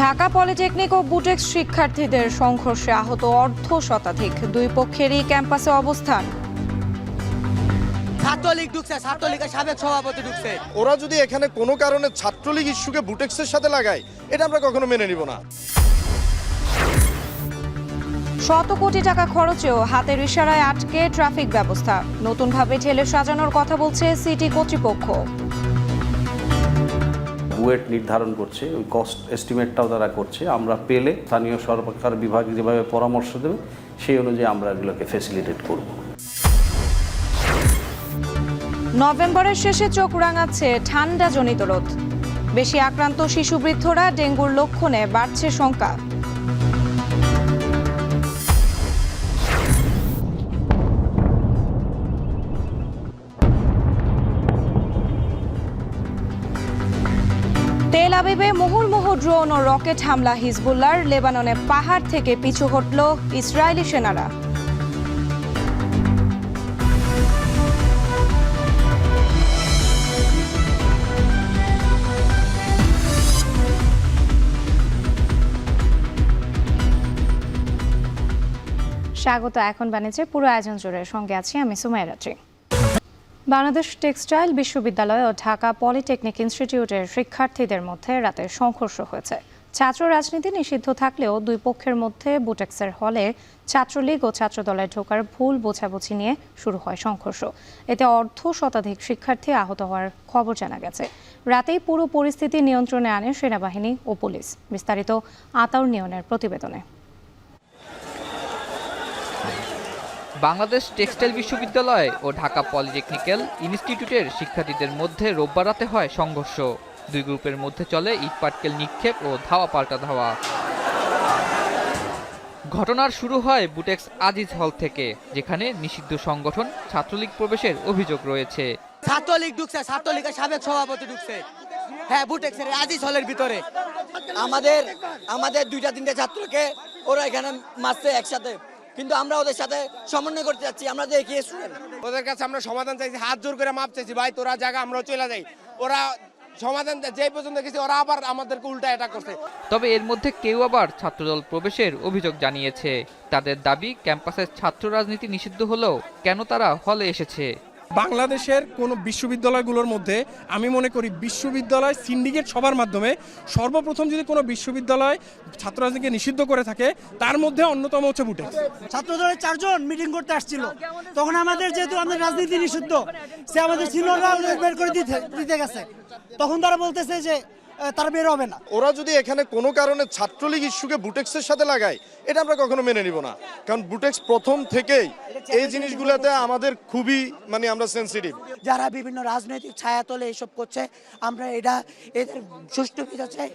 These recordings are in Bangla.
ঢাকা পলিটেকনিক ও বুটেক্স শিক্ষার্থীদের সংঘর্ষে আহত অর্ধ শতাধিক, দুই পক্ষেরই ক্যাম্পাসে অবস্থান। ছাত্রলীগ ঢুকছে, ছাত্রলীগের সাবেক সভাপতি ঢুকছে। ওরা যদি এখানে কোনো কারণে ছাত্রলীগ ইস্যুকে বুটেক্সের সাথে লাগায়, এটা আমরা কখনো মেনে নিব না। শত কোটি টাকা খরচেও হাতের ইশারায় আটকে ট্রাফিক ব্যবস্থা, নতুনভাবে ঠেলে সাজানোর কথা বলছে সিটি কর্তৃপক্ষ। বুয়েট নির্ধারণ করছে, ওই কস্ট এস্টিমেটটাও তারা করছে। আমরা পেলে স্থানীয় সরকার বিভাগ যেভাবে পরামর্শ দেবে সেই অনুযায়ী আমরা এগুলোকে ফ্যাসিলিটেট করব। নভেম্বরের শেষে চোখ রাঙাচ্ছে ঠান্ডাজনিত রোদ, বেশি আক্রান্ত শিশু বৃদ্ধরা, ডেঙ্গুর লক্ষণে বাড়ছে শঙ্কা। তেল আবিবে মুহুর্মুহু ড্রোন ও রকেট হামলা হিজবুল্লাহর, লেবাননে পাহাড় থেকে পিছু হটল ইসরায়েলি সেনারা। স্বাগত এখন বাণিজ্যে, পুরো আয়োজন জুড়ে সঙ্গে আছি আমি সুমাইয়া রাত্রি। বাংলাদেশ টেক্সটাইল বিশ্ববিদ্যালয় ও ঢাকা পলিটেকনিক ইনস্টিটিউটের শিক্ষার্থীদের মধ্যে রাতে সংঘর্ষ হয়েছে। ছাত্র রাজনীতি নিষিদ্ধ থাকলেও দুই পক্ষের মধ্যে বুটেক্সের হলে ছাত্রলীগ ও ছাত্রদলে ঢোকার ভুল বোঝাবুঝি নিয়ে শুরু হয় সংঘর্ষ। এতে অর্ধ শতাধিক শিক্ষার্থী আহত হওয়ার খবর জানা গেছে। রাতেই পুরো পরিস্থিতি নিয়ন্ত্রণে আনে সেনাবাহিনী ও পুলিশ। বিস্তারিত আতাউর নিয়নের প্রতিবেদনে। বাংলাদেশ টেক্সটাইল বিশ্ববিদ্যালয় ও ঢাকা পলিটেকনিক্যাল ইনস্টিটিউটের শিক্ষার্থীদের মধ্যে রোববার রাতে হয় সংঘর্ষ। দুই গ্রুপের মধ্যে চলে ইটপাটকেল নিক্ষেপ ও ধাওয়া পাল্টা ধাওয়া। ঘটনার শুরু হয় বুটেক্স আজিজ হল থেকে, যেখানে নিষিদ্ধ সংগঠন ছাত্রলীগ প্রবেশের অভিযোগ রয়েছে। ছাত্রলীগ ঢুকছে, ছাত্রলীগের সাবেক সভাপতি ঢুকছে। হ্যাঁ, বুটেক্সের আজিজ হলের ভিতরে আমাদের দুইটা তিনটা ছাত্রকে ওরা এখানে মারছে একসাথে, কিন্তু আমরা ওদের সাথে সমন্বয় করতে যাচ্ছি। আমরা যে এগিয়ে স্টুডেন্ট, ওদের কাছে আমরা সমাধান চাইছি, হাত জোর করে মাপ চাইছি, ভাই তোরা জায়গা আমরা চলে যাই। ওরা সমাধান যে পর্যন্ত গেছে, ওরা আবার আমাদেরকে উল্টা অ্যাটাক করছে। তবে এর মধ্যে কেউ আবার ছাত্রদল প্রবেশের অভিযোগ জানিয়েছে। তাদের দাবি, ক্যাম্পাসের ছাত্র রাজনীতি নিষিদ্ধ হলেও কেন তারা হলে এসেছে। বাংলাদেশের কোনো বিশ্ববিদ্যালয়গুলোর মধ্যে আমি মনে করি বিশ্ববিদ্যালয় সিন্ডিকেট সবার মাধ্যমে সর্বপ্রথম যদি কোনো বিশ্ববিদ্যালয় ছাত্র রাজনীতিকে নিষিদ্ধ করে থাকে, তার মধ্যে অন্যতম হচ্ছে বুটেক্স। ছাত্রদলের 4 জন মিটিং করতে আসছিল, তখন আমাদের যেহেতু আমাদের রাজনীতি নিষিদ্ধ, সে আমাদের সিনিয়ররা বের করে দিতে গেছে। তখন তারা বলতেছে যে তারা বের হবে না। ওরা যদি এখানে কোনো কারণে ছাত্রলীগ ইস্যুকে বুটেক্সের সাথে লাগায়, এটা আমরা কখনো মেনে নিব না। কারণ বুটেক্স প্রথম থেকেই এই জিনিসগুলোতে আমাদের খুবই আমরা সেনসিটিভ। যারা বিভিন্ন রাজনৈতিক ছায়াতলে এসব করছে, আমরা এদের সুষ্ঠু বিচার চাই।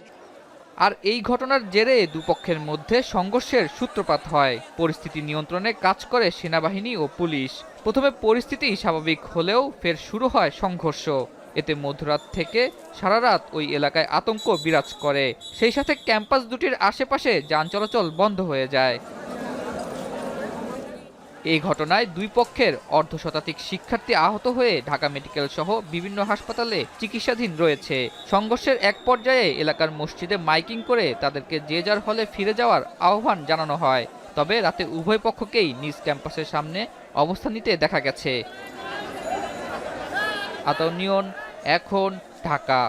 আর এই ঘটনার জেরে দুপক্ষের মধ্যে সংঘর্ষের সূত্রপাত হয়। পরিস্থিতি নিয়ন্ত্রণে কাজ করে সেনাবাহিনী ও পুলিশ। প্রথমে পরিস্থিতি স্বাভাবিক হলেও ফের শুরু হয় সংঘর্ষ। এতে মধ্যরাত থেকে সারা রাত ওই এলাকায় আতঙ্ক বিরাজ করে। সেই সাথে ক্যাম্পাস দুটির আশেপাশে যান চলাচল বন্ধ হয়ে যায়। এই ঘটনায় দুই পক্ষের অর্ধ শতাধিক শিক্ষার্থী আহত হয়ে ঢাকা মেডিকেল সহ বিভিন্ন হাসপাতালে চিকিৎসাধীন রয়েছে। সংঘর্ষের এক পর্যায়ে এলাকার মসজিদে মাইকিং করে তাদেরকে যে যার হলে ফিরে যাওয়ার আহ্বান জানানো হয়। তবে রাতে উভয় পক্ষকেই নিজ ক্যাম্পাসের সামনে অবস্থান নিতে দেখা গেছে। আতাউর নিয়ন, এখন, ঢাকা।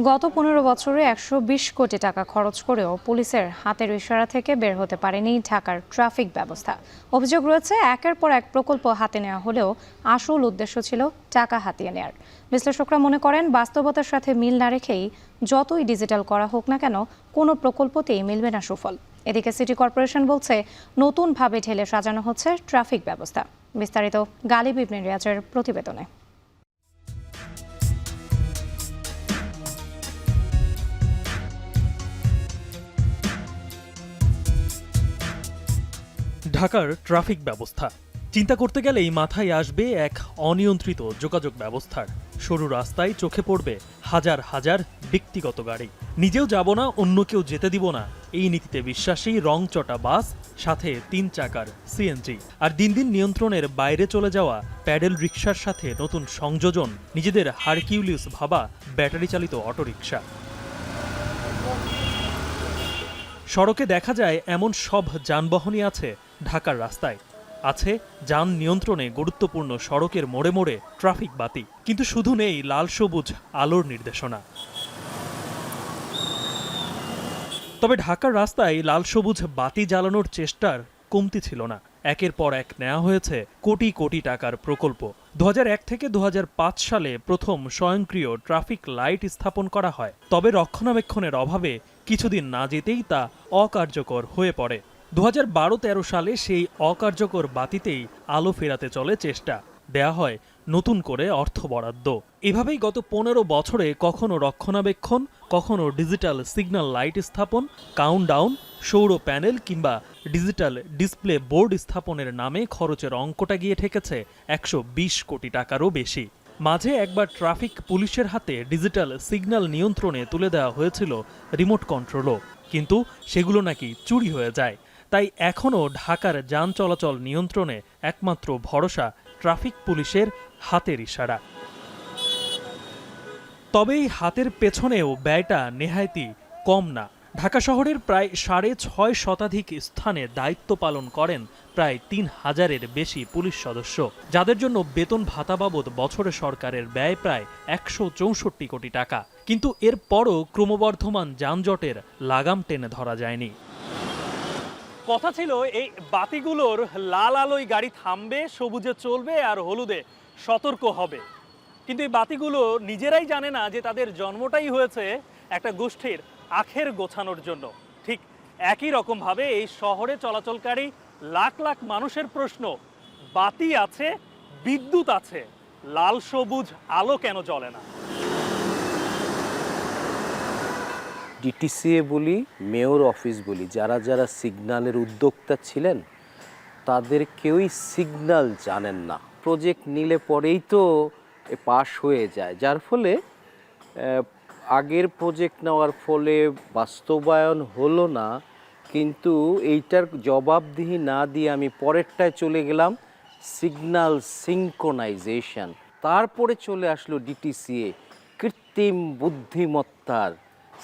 গত 15 বছরে 120 কোটি টাকা খরচ করেও পুলিশের হাতের ইশারা থেকে বের হতে পারেনি ঢাকার ট্রাফিক ব্যবস্থা। অভিযোগ রয়েছে, একের পর এক প্রকল্প হাতে নেওয়া হলেও আসল উদ্দেশ্য ছিল টাকা হাতিয়ে নেয়ার। বিশ্লেষকরা মনে করেন, বাস্তবতার সাথে মিল না রেখেই যতই ডিজিটাল করা হোক না কেন, কোনো প্রকল্পতেই মিলবে না সুফল। এদিকে সিটি কর্পোরেশন বলছে, নতুনভাবে ঢেলে সাজানো হচ্ছে ট্রাফিক ব্যবস্থা। বিস্তারিত গালিব ইবনে রিয়াজের প্রতিবেদনে। ঢাকার ট্রাফিক ব্যবস্থা চিন্তা করতে গেলেই মাথায় আসবে এক অনিয়ন্ত্রিত যোগাযোগ ব্যবস্থার। সরু রাস্তায় চোখে পড়বে হাজার হাজার ব্যক্তিগত গাড়ি। নিজেও যাব না, অন্য কেউ যেতে দিব না, এই নীতিতে বিশ্বাসী রংচটা বাস, সাথে 3 চাকার সিএনজি। আর দিন দিন নিয়ন্ত্রণের বাইরে চলে যাওয়া প্যাডেল রিকশার সাথে নতুন সংযোজন, নিজেদের হারকিউলিয়াস ভাবা ব্যাটারি চালিত অটোরিকশা। সড়কে দেখা যায় এমন সব যানবাহনই আছে ঢাকার রাস্তায়। আছে যান নিয়ন্ত্রণে গুরুত্বপূর্ণ সড়কের মোড়ে মোড়ে ট্রাফিক বাতি, কিন্তু শুধু নেই লাল সবুজ আলোর নির্দেশনা। তবে ঢাকার রাস্তায় লাল সবুজ বাতি জ্বালানোর চেষ্টার কমতি ছিল না। একের পর এক নেওয়া হয়েছে কোটি কোটি টাকার প্রকল্প। 2001 থেকে 2005 সালে প্রথম স্বয়ংক্রিয় ট্রাফিক লাইট স্থাপন করা হয়, তবে রক্ষণাবেক্ষণের অভাবে কিছুদিন না যেতেই তা অকার্যকর হয়ে পড়ে। 2012-13 সালে সেই অকার্যকর বাতিতেই আলো ফেরাতে চলে চেষ্টা, দেয়া হয় নতুন করে অর্থ বরাদ্দ। এভাবেই গত 15 বছরে কখনো রক্ষণাবেক্ষণ, কখনো ডিজিটাল সিগন্যাল লাইট স্থাপন, কাউন্টডাউন, সৌর প্যানেল কিংবা ডিজিটাল ডিসপ্লে বোর্ড স্থাপনের নামে খরচের অঙ্কটা গিয়ে ঠেকেছে 120 কোটি টাকারও বেশি। মাঝে একবার ট্রাফিক পুলিশের হাতে ডিজিটাল সিগন্যাল নিয়ন্ত্রণে তুলে দেওয়া হয়েছিল রিমোট কন্ট্রোলও, কিন্তু সেগুলো নাকি চুরি হয়ে যায়। তাই এখনও ঢাকার যান চলাচল নিয়ন্ত্রণে একমাত্র ভরসা ট্রাফিক পুলিশের হাতের ইশারা। তবে এই হাতের পেছনেও ব্যয়টা নেহায়েতই কম না। ঢাকা শহরের প্রায় 6.5 শতাধিক স্থানে দায়িত্ব পালন করেন প্রায় 3000-এর বেশি পুলিশ সদস্য, যাদের জন্য বেতন ভাতা বাবদ বছরে সরকারের ব্যয় প্রায় 164 কোটি টাকা। কিন্তু এরপরও ক্রমবর্ধমান যানজটের লাগাম টেনে ধরা যায়নি। কথা ছিল এই বাতিগুলোর লাল আলোয় গাড়ি থামবে, সবুজে চলবে আর হলুদে সতর্ক হবে, কিন্তু এই বাতিগুলো নিজেরাই জানে না যে তাদের জন্মটাই হয়েছে একটা গোষ্ঠীর আখের গোছানোর জন্য। ঠিক একই রকমভাবে এই শহরে চলাচলকারী লাখ লাখ মানুষের প্রশ্ন, বাতি আছে, বিদ্যুৎ আছে, লাল সবুজ আলো কেন জ্বলে না? ডিটিসিএ বলি, মেয়র অফিস বলি, যারা যারা সিগন্যালের উদ্যোক্তা ছিলেন তাদের কেউই সিগন্যাল জানেন না। প্রজেক্ট নিলে পরেই তো পাশ হয়ে যায়, যার ফলে আগের প্রজেক্ট নেওয়ার ফলে বাস্তবায়ন হলো না। কিন্তু এইটার জবাবদিহি না দিয়ে আমি পরেরটায় চলে গেলাম, সিগন্যাল সিঙ্ক্রোনাইজেশন। তারপরে চলে আসলো ডিটিসিএ, কৃত্রিম বুদ্ধিমত্তার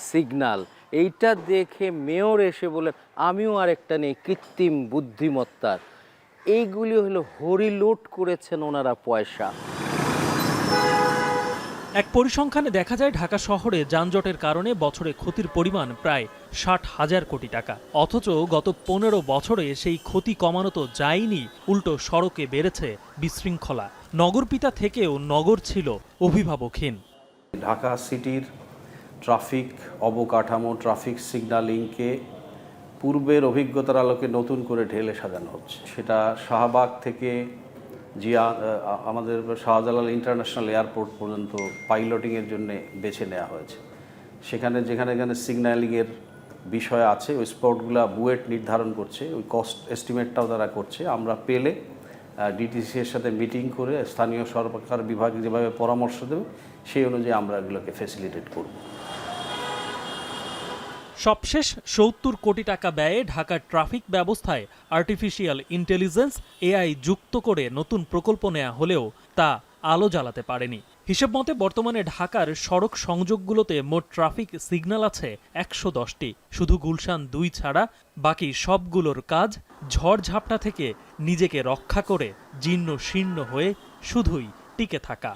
সিগন্যাল। এইটা দেখে মেয়র এসে বলেন আমিও আরেকটা নেই, কৃত্রিম বুদ্ধিমত্তার। এইগুলি হলো হরিলুট করেছেন ওনারা পয়সা। এক পরিসংখ্যানে দেখা যায় ঢাকা শহরে যানজটের কারণে বছরে ক্ষতির পরিমাণ প্রায় 60,000 কোটি টাকা। অথচ গত 15 বছরে সেই ক্ষতি কমানো তো যায়নি, উল্টো সড়কে বেড়েছে বিশৃঙ্খলা। নগরপিতা থেকেও নগর ছিল অভিভাবকহীন। ঢাকা সিটির ট্রাফিক অবকাঠামো, ট্রাফিক সিগন্যালিংকে পূর্বের অভিজ্ঞতার আলোকে নতুন করে ঢেলে সাজানো হচ্ছে। সেটা শাহবাগ থেকে আমাদের শাহজালাল ইন্টারন্যাশনাল এয়ারপোর্ট পর্যন্ত পাইলটিংয়ের জন্য বেছে নেওয়া হয়েছে। সেখানে যেখানে সিগন্যালিংয়ের বিষয় আছে, ওই স্পটগুলো বুয়েট নির্ধারণ করছে, ওই কস্ট এস্টিমেটটাও তারা করছে। আমরা পেলে ডিটিসিএর সাথে মিটিং করে স্থানীয় সরকার বিভাগ যেভাবে পরামর্শ দেবে সেই অনুযায়ী আমরা এগুলোকে ফ্যাসিলিটেট করব। সবশেষ 70 কোটি টাকা ব্যয়ে ঢাকার ট্রাফিক ব্যবস্থায় আর্টিফিশিয়াল ইন্টেলিজেন্স এআই যুক্ত করে নতুন প্রকল্প নেওয়া হলেও তা আলো জ্বালাতে পারেনি। হিসেব মতে বর্তমানে ঢাকার সড়ক সংযোগগুলোতে মোট ট্রাফিক সিগন্যাল আছে 110টি। শুধু গুলশান 2 ছাড়া বাকি সবগুলোর কাজ ঝড়ঝাপটা থেকে নিজেকে রক্ষা করে জীর্ণ শীর্ণ হয়ে শুধুই টিকে থাকা।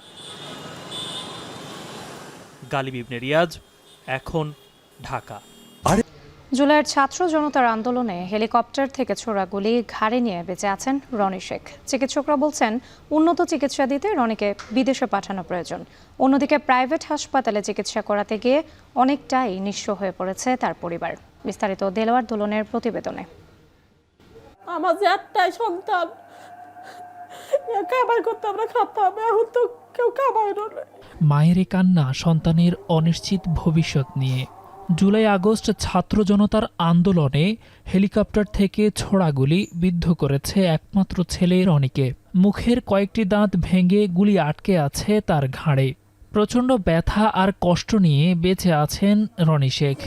গালিব ইবনে রিয়াজ, এখন, ঢাকা। জুলাইয়ের ছাত্র জনতার আন্দোলনে হেলিকপ্টার থেকে ছোড়া গুলি ঘাড়ে নিয়ে বেঁচে আছেন রনি শেখ। চিকিৎসকরা বলছেন উন্নত চিকিৎসা দিতে রনিকে বিদেশে পাঠানো প্রয়োজন। অন্যদিকে প্রাইভেট হাসপাতালে চিকিৎসা করাতে গিয়ে অনেকটাই নিঃস্ব হয়ে পড়েছে তার পরিবার। বিস্তারিত দেলোয়ার দোলনের প্রতিবেদনে। আমার যে একটাই সন্তান, কামাই করতে আমরা খাতে হবে, এখন তো কেউ কামাই না। মায়ের কান্না সন্তানের অনিশ্চিত ভবিষ্যৎ নিয়ে। জুলাই আগস্ট ছাত্র জনতার আন্দোলনে হেলিকপ্টার থেকে ছোড়া গুলি বিদ্ধ করেছে একমাত্র ছেলে রনিকে। মুখের কয়েকটি দাঁত ভেঙে গুলি আটকে আছে তার ঘাড়ে। প্রচণ্ড ব্যথা আর কষ্ট নিয়ে বেঁচে আছেন রনি শেখ।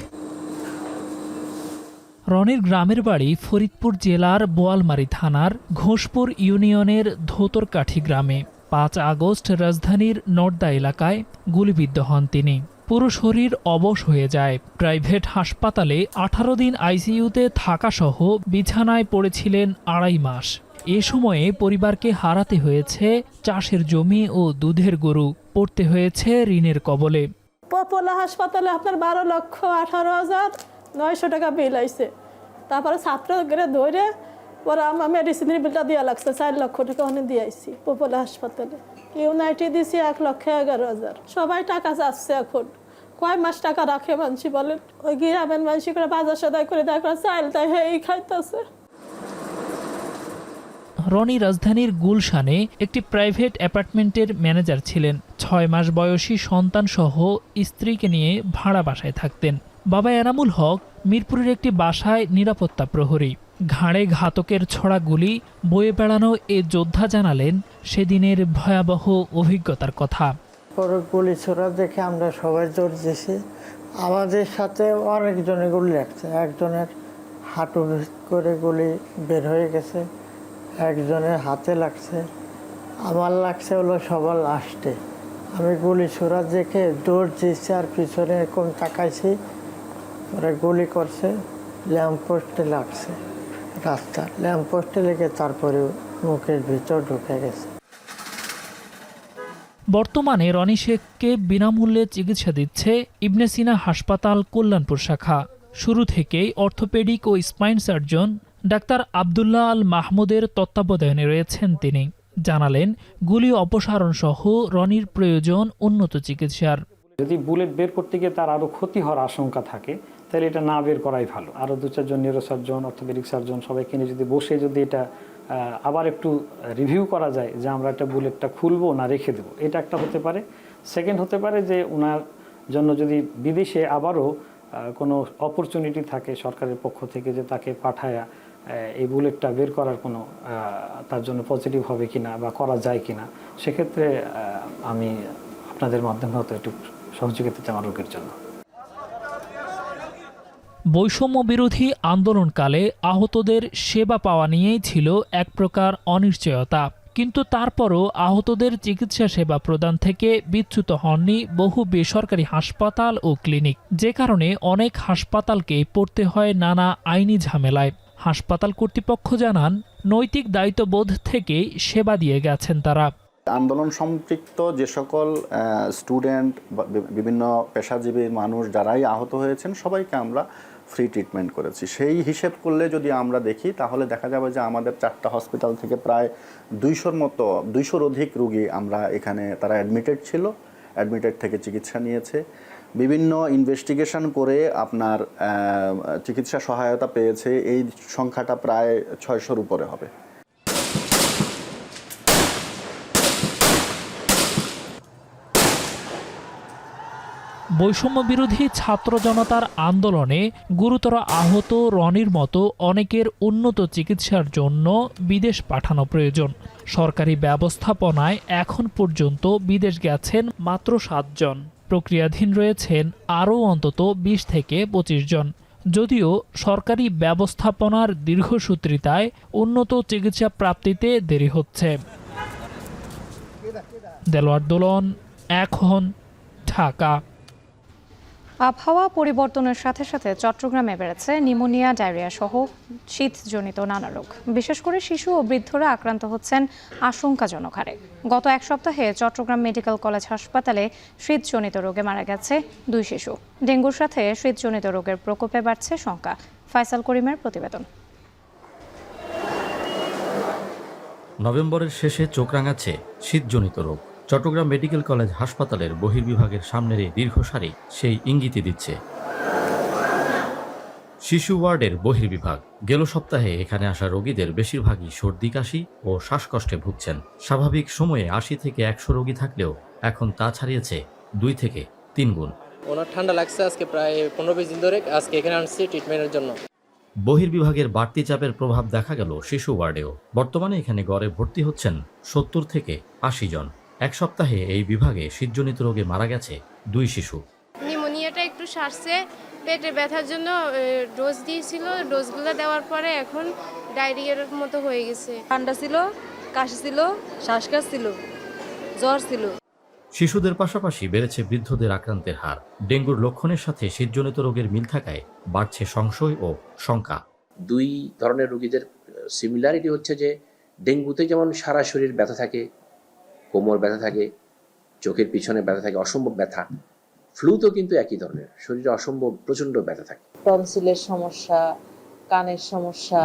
রনির গ্রামের বাড়ি ফরিদপুর জেলার বোয়ালমারী থানার ঘোষপুর ইউনিয়নের ধোতরকাঠি গ্রামে। 5 আগস্ট রাজধানীর নর্দা এলাকায় গুলিবিদ্ধ হন তিনি। পুরো শরীর অবশ হয়ে যায়। প্রাইভেট হাসপাতালে 18 দিন আইসিইউতে থাকাসহ বিছানায় পড়েছিলেন 2.5 মাস। এ সময়ে পরিবারকে হারাতে হয়েছে চাষের জমি ও দুধের গরু, পড়তে হয়েছে ঋণের কবলে। পপুলার হাসপাতালে আপনার 12,18,900 টাকা বিল আইছে। তারপরে ছাত্রকে ধরে পরে আমার মেডিসিনের বিলটা দেওয়া লাগছে 4 লক্ষ টাকা ওখানে দিয়ে আইছি পপুলার হাসপাতালে। ইউনাইটেড দিয়েছি 1,11,000। সবাই টাকা চাচ্ছে এখন। কয় মাস টাকা রাখে মানুষ বলেন? ওই গ্রামের মানুষ করে বাজার সদাই করে দেখা চাইল তাই এই খাইতেছে। রনি রাজধানীর গুলশানে একটি প্রাইভেট অ্যাপার্টমেন্টের ম্যানেজার ছিলেন। 6 মাস বয়সী সন্তানসহ স্ত্রীকে নিয়ে ভাড়া বাসায় থাকতেন। বাবা এনামুল হক মিরপুরের একটি বাসায় নিরাপত্তা প্রহরী। ঘাড়ে ঘাতকের ছোড়া গুলি বয়ে বেড়ানো এ যোদ্ধা জানালেন সেদিনের ভয়াবহ অভিজ্ঞতার কথা। পরে গুলি ছোড়া দেখে আমরা সবাই দৌড় দিয়েছি। আমাদের সাথে অনেকজনে গুলি লাগছে। একজনের হাঁটু করে গুলি বের হয়ে গেছে, একজনের হাতে লাগছে, আমার লাগছে হলো সবার লাস্টে। আমি গুলি ছোড়া দেখে দৌড় দিয়েছি আর পিছনে এরকম তাকাইছি, ওরা গুলি করছে, ল্যাম্পপোস্টে লাগছে, রাস্তা ল্যাম্পপোস্টে লেগে তারপরে মুখের ভিতর ঢুকে গেছে। বর্তমানে রনি শেখকে বিনামূল্যে চিকিৎসা দিচ্ছে ইবনে সিনা হাসপাতাল কল্যাণপুর শাখা। শুরু থেকেই অর্থোপেডিক ও স্পাইন সার্জন ডাক্তার আবদুল্লাহ আল মাহমুদের তত্ত্বাবধানে রয়েছেন তিনি। জানালেন গুলি অপসারণ সহ রনির প্রয়োজন উন্নত চিকিৎসার। যদি বুলেট বের করতে গিয়ে তার আরও ক্ষতি হওয়ার আশঙ্কা থাকে তাহলে এটা না বের করাই ভালো। আরও 2-4 জন নিউরোসার্জন, অর্থোপেডিক সার্জন সবাইকে নিয়ে যদি বসে যদি এটা আবার একটু রিভিউ করা যায় যে আমরা একটা বুলেটটা খুলবো না রেখে দেবো, এটা একটা হতে পারে। সেকেন্ড হতে পারে যে ওনার জন্য যদি বিদেশে আবারও কোনো অপরচুনিটি থাকে সরকারের পক্ষ থেকে যে তাকে পাঠায়া এই বুলেটটা বের করার কোনো তার জন্য পজিটিভ হবে কিনা বা করা যায় কিনা, সেক্ষেত্রে আমি আপনাদের মাধ্যমে হয়তো একটু সহযোগিতা চাই আমার রোগের জন্য। বৈষম্য বিরোধী আন্দোলনকালে আহতদের সেবা পাওয়া নিয়েই ছিল এক প্রকার অনিশ্চয়তা, কিন্তু তারপরও আহতদের চিকিৎসা সেবা প্রদান থেকে বিচ্যুত হননি বহু বেসরকারি হাসপাতাল ও ক্লিনিক, যে কারণে অনেক হাসপাতালকে পড়তে হয় নানা আইনি ঝামেলায়। হাসপাতাল কর্তৃপক্ষ জানান নৈতিক দায়িত্ববোধ থেকেই সেবা দিয়ে গেছেন তারা। আন্দোলন সম্পৃক্ত যে সকল স্টুডেন্ট বা বিভিন্ন পেশাজীবী মানুষ যারাই আহত হয়েছেন সবাইকে আমরা ফ্রি ট্রিটমেন্ট করেছি। সেই হিসেব করলে যদি আমরা দেখি তাহলে দেখা যাবে যে আমাদের 4টা হসপিটাল থেকে প্রায় 200-র অধিক রোগী আমরা এখানে তারা অ্যাডমিটেড ছিল, অ্যাডমিটেড থেকে চিকিৎসা নিয়েছে। বিভিন্ন ইনভেস্টিগেশন করে আপনার চিকিৎসা সহায়তা পেয়েছে, এই সংখ্যাটা প্রায় 600-র উপরে হবে। বৈষম্য বিরোধী ছাত্র জনতার আন্দোলনে গুরুতর আহত রনির মতো অনেকের উন্নত চিকিৎসার জন্য বিদেশ পাঠানো প্রয়োজন। সরকারি ব্যবস্থাপনায় এখন পর্যন্ত বিদেশ গেছেন মাত্র 7 জন। প্রক্রিয়াধীন রয়েছেন আরও অন্তত 20 থেকে 25 জন। যদিও সরকারি ব্যবস্থাপনার দীর্ঘসূত্রিতায় উন্নত চিকিৎসা প্রাপ্তিতে দেরি হচ্ছে। দেলোয়ার দোলন, এখন, ঢাকা। আবহাওয়া পরিবর্তনের সাথে সাথে চট্টগ্রামে বেড়েছে নিউমোনিয়া, ডায়রিয়া সহ শীতজনিত নানা রোগ। বিশেষ করে শিশু ও বৃদ্ধরা আক্রান্ত হচ্ছেন আশঙ্কাজনক হারে। গত 1 সপ্তাহে চট্টগ্রাম মেডিকেল কলেজ হাসপাতালে শীতজনিত রোগে মারা গেছে 2 শিশু। ডেঙ্গুর সাথে শীতজনিত রোগের প্রকোপে বাড়ছে শঙ্কা। ফয়সাল করিমের প্রতিবেদন। নভেম্বরের শেষে চোখ রাঙাচ্ছে শীতজনিত রোগ। চট্টগ্রাম মেডিকেল কলেজ হাসপাতালের বহির্বিভাগের সামনের এই দীর্ঘ সারি সেই ইঙ্গিতই দিচ্ছে। শিশু ওয়ার্ডের বহির্বিভাগ। গেল সপ্তাহে এখানে আসা রোগীদের বেশিরভাগই সর্দি, কাশি ও শ্বাসকষ্টে ভুগছেন। স্বাভাবিক সময়ে 80 থেকে 100 রোগী থাকলেও এখন তা ছাড়িয়েছে 2 থেকে 3 গুণ। ওনার ঠান্ডা লাগছে আজকে প্রায় 15-20 দিন ধরে। আজকে এখানে আসছি ট্রিটমেন্টের জন্য। বহির্বিভাগের বাড়তি চাপের প্রভাব দেখা গেল শিশু ওয়ার্ডেও। বর্তমানে এখানে গড়ে ভর্তি হচ্ছেন 70 থেকে 80 জন। 1 সপ্তাহে এই বিভাগে শীতজনিত রোগে মারা গেছে 2 শিশু। নিউমোনিয়াটা একটু সারছে, পেটে ব্যথার জন্য ডোজ দিয়েছিল, ডোজগুলো দেওয়ার পরে এখন ডায়রিয়ার মতো হয়ে গেছে। ঠান্ডা ছিল, কাশি ছিল, শ্বাসকষ্ট ছিল, জ্বর ছিল। শিশুদের পাশাপাশি বেড়েছে বৃদ্ধদের আক্রান্তের হার। ডেঙ্গুর লক্ষণের সাথে শীতজনিত রোগের মিল থাকায় বাড়ছে সংশয় ও শঙ্কা। দুই ধরনের রোগীদের সিমিলারিটি হচ্ছে যে ডেঙ্গুতে যেমন সারা শরীর ব্যথা থাকে, কোমর ব্যথা থাকে, চোখের পিছনে ব্যথা থাকে, অসম্ভব ব্যথা। ফ্লুতেও কিন্তু একই ধরনের, শরীরে অসম্ভব প্রচণ্ড ব্যথা থাকে। টনসিলের সমস্যা, কানের সমস্যা,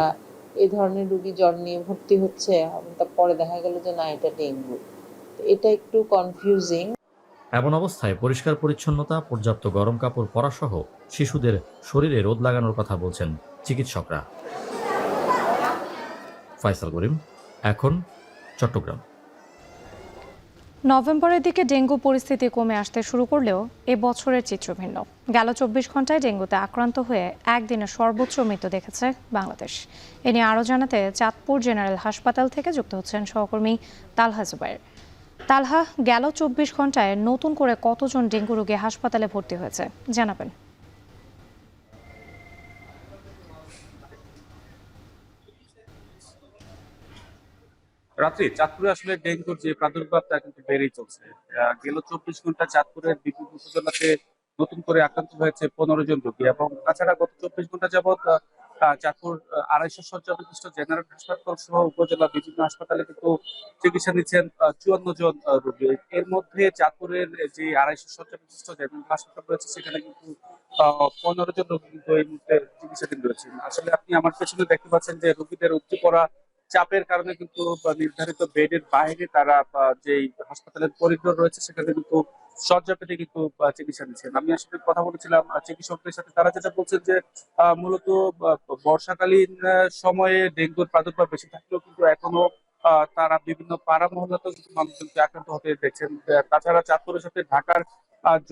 এই ধরনের রোগী জ্বর নিয়ে ভর্তি হচ্ছে, তারপরে দেখা গেল যে না এটা ডেঙ্গু। এটা একটু কনফিউজিং। এমন অবস্থায় পরিষ্কার পরিচ্ছন্নতা, পর্যাপ্ত গরম কাপড় পরা সহ শিশুদের শরীরে রোদ লাগানোর কথা বলছেন চিকিৎসকরা। ফয়সাল করিম, এখন চট্টগ্রাম। নভেম্বরের দিকে ডেঙ্গু পরিস্থিতি কমে আসতে শুরু করলেও এ বছরের চিত্র ভিন্ন। গেল 24 ঘন্টায় ডেঙ্গুতে আক্রান্ত হয়ে একদিনে সর্বোচ্চ মৃত্যু দেখেছে বাংলাদেশ। এ নিয়ে আরও জানাতে চাঁদপুর জেনারেল হাসপাতাল থেকে যুক্ত হচ্ছেন সহকর্মী তালহা জুবাইর। তালহা, গেল 24 ঘন্টায় নতুন করে কতজন ডেঙ্গু রোগী হাসপাতালে ভর্তি হয়েছে জানাবেন? রাত্রি চাঁদপুরে আসলে ডেঙ্গুর যে প্রাদুর্ভাবটা কিন্তু বেড়েই চলছে। গেল 24 ঘন্টা চাঁদপুরের বিভিন্ন উপজেলাতে নতুন করে আক্রান্ত হয়েছে 15 জন রোগী, এবং তাছাড়া গত 24 ঘন্টা যাবৎ চাঁদপুর 250 শয্যা বিশিষ্ট জেনারেল হাসপাতাল সহ উপজেলা বিভিন্ন হাসপাতালে কিন্তু চিকিৎসা নিচ্ছেন 54 জন রোগী। এর মধ্যে চাঁদপুরের যে 250 শয্যা বিশিষ্ট জেনারেল হাসপাতাল রয়েছে সেখানে কিন্তু 15 জন রোগী কিন্তু এই মুহূর্তে চিকিৎসাধীন রয়েছেন। আসলে আপনি আমার পেছনে দেখতে পাচ্ছেন যে রোগীদের উপচে পড়া চাপের কারণে কিন্তু নির্ধারিত বেডের বাইরে তারা যেই হাসপাতালের করিডোর রয়েছে সেখানে কিন্তু শয্যা পেতে কিন্তু চিকিৎসা নিচ্ছেন। আমি আসলে কথা বলেছিলাম চিকিৎসকদের সাথে, তারা যেটা বলছেন যে মূলত বর্ষাকালীন সময়ে ডেঙ্গুর প্রাদুর্ভাব বেশি থাকলেও কিন্তু এখনো তারা বিভিন্ন পাড়া মহল্লাতেও কিন্তু মানুষজনকে আক্রান্ত হতে দেখছেন। তাছাড়া চাঁদপুরের সাথে ঢাকার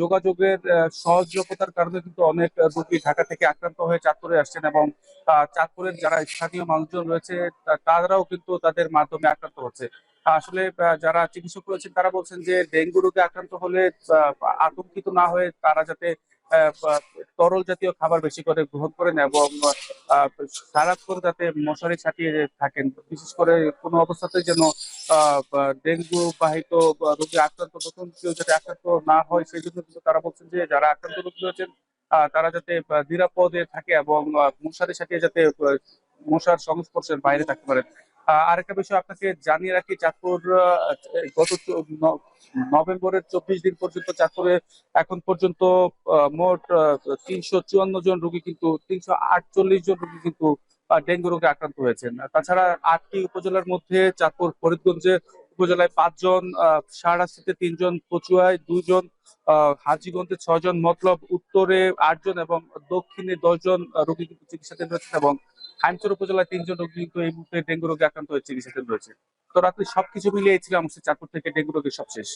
যোগাযোগের সহজলভ্যতার কারণে কিন্তু অনেক রোগী ঢাকা থেকে আক্রান্ত হয়ে চাঁদপুরে আসছেন, এবং চাঁদপুরের যারা স্থানীয় মানুষজন রয়েছে তারাও কিন্তু তাদের মাধ্যমে আক্রান্ত হচ্ছে। আসলে যারা চিকিৎসক রয়েছেন তারা বলছেন যে ডেঙ্গু রোগে আক্রান্ত হলে আতঙ্কিত না হয়ে তারা যাতে তরল জাতীয় খাবার বেশি করে গ্রহণ করেন এবং সারাক্ষণ যাতে মশারি ছাটিয়ে থাকেন, বিশেষ করে কোনো অবস্থাতে যেন ডেঙ্গু বাহিত রোগে আক্রান্ত নতুন কেউ যাতে আক্রান্ত না হয় সেই জন্য কিন্তু তারা বলছেন যে যারা আক্রান্ত রোগী রয়েছেন তারা যাতে নিরাপদে থাকে এবং মশারি ছাটিয়ে যাতে মশার সংস্পর্শের বাইরে থাকতে পারেন। আরেকটা বিষয় আপনাকে জানিয়ে রাখি, চাঁদপুর গত নভেম্বরের 24 দিন পর্যন্ত চাঁদপুরে এখন পর্যন্ত মোট 354 জন রোগী কিন্তু 348 জন রোগী কিন্তু ডেঙ্গু রোগে আক্রান্ত হয়েছেন। তাছাড়া 8টি উপজেলার মধ্যে চাঁদপুর ফরিদগঞ্জে উপজেলায় 5 জন, শাহরাস্তিতে 3 জন, কচুয়ায় 2 জন, হাজীগঞ্জে 6 জন, মতলব উত্তরে 8 জন এবং দক্ষিণে 10 জন রোগী কিন্তু চিকিৎসাধীন রয়েছেন, এবং হাইমচর উপজেলায় 3 জন রোগী কিন্তু এই মুহূর্তে ডেঙ্গু রোগে আক্রান্ত হয়ে চিকিৎসাধীন রয়েছে। তো রাত্রি সবকিছু মিলিয়ে ছিল আমার চাঁদপুর থেকে ডেঙ্গু রোগের সবশেষ।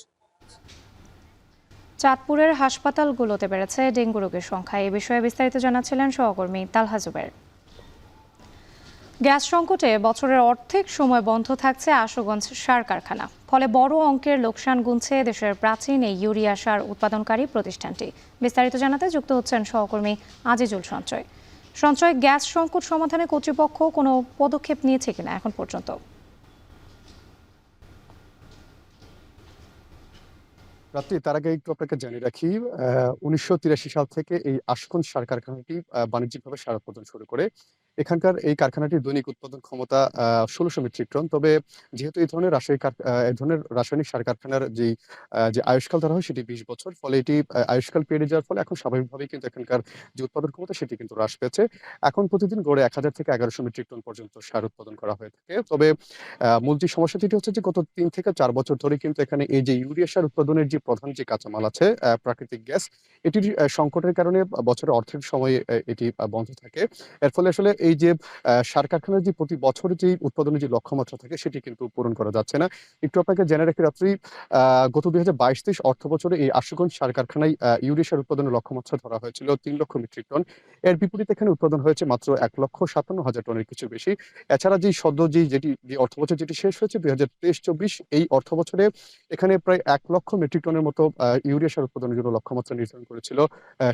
চাঁদপুরের হাসপাতালগুলোতে বেড়েছে ডেঙ্গু রোগীর সংখ্যা। এ বিষয়ে বিস্তারিত জানাচ্ছিলেন সহকর্মী তালহা জুবাইর। গ্যাস সংকটে বছরের অর্ধেক সময় বন্ধ থাকছে আশুগঞ্জ সার কারখানা। ফলে বড় অঙ্কের লোকসান গুনছে দেশের প্রাচীন এই ইউরিয়া সার উৎপাদনকারী প্রতিষ্ঠানটি। বিস্তারিত জানাতে যুক্ত হচ্ছেন সহকর্মী আজিজুল সঞ্চয়। সঞ্চয়, গ্যাস সংকট সমাধানে কর্তৃপক্ষ কোনো পদক্ষেপ নিয়েছে কিনা এখন পর্যন্ত? রাত্রি, তার আগে একটু আপনাকে জানিয়ে রাখি 1983 সাল থেকে এই আশুগঞ্জ সার কারখানাটি বাণিজ্যিকভাবে সার উৎপাদন শুরু করে। এখানকার এই কারখানাটির দৈনিক উৎপাদন ক্ষমতা 1600 মেট্রিক টন। তবে যেহেতু এই ধরনের রাসায়নিক সার কারখানার যে আয়ুষ্কাল ধরা হয় সেটি 20 বছর, ফলে এটি আয়ুষ্কাল পেরিয়ে যাওয়ার ফলে এখন স্বাভাবিকভাবেই কিন্তু এখানকার যে উৎপাদন ক্ষমতা সেটি কিন্তু হ্রাস পেয়েছে। এখন প্রতিদিন গড়ে 1000 থেকে 1100 মেট্রিক টন পর্যন্ত সার উৎপাদন করা হয়ে থাকে। তবে মূল যে সমস্যা যেটি হচ্ছে যে গত 3 থেকে 4 বছর ধরে কিন্তু এখানে এই যে ইউরিয়া সার উৎপাদনের যে প্রধান যে কাঁচামাল আছে প্রাকৃতিক গ্যাস, এটির সংকটের কারণে বছরের অর্ধেক সময় এটি বন্ধ থাকে। এর ফলে আসলে এই যে সার কারখানার যে প্রতি বছর যে উৎপাদনের যে লক্ষ্যমাত্রা থাকে সেটি কিন্তু পূরণ করা যাচ্ছে না। একটু আপনাকে জেনে রাখি রাত্রি, গত 2022-23 অর্থ বছরে এই আশুগঞ্জ সার কারখানায় ইউরিয়া সার উৎপাদনের লক্ষ্যমাত্রা ধরা হয়েছিল 3 লক্ষ মেট্রিক টন। এর বিপরীতে এখানে উৎপাদন হয়েছে মাত্র 1,57,000 টনের কিছু বেশি। এছাড়া যে অর্থ বছর যেটি শেষ হয়েছে 2023-24 এই অর্থ বছরে এখানে প্রায় 1 লক্ষ মেট্রিক টনের মতো ইউরিয়া সার উৎপাদনের জন্য লক্ষ্যমাত্রা নির্ধারণ করেছিল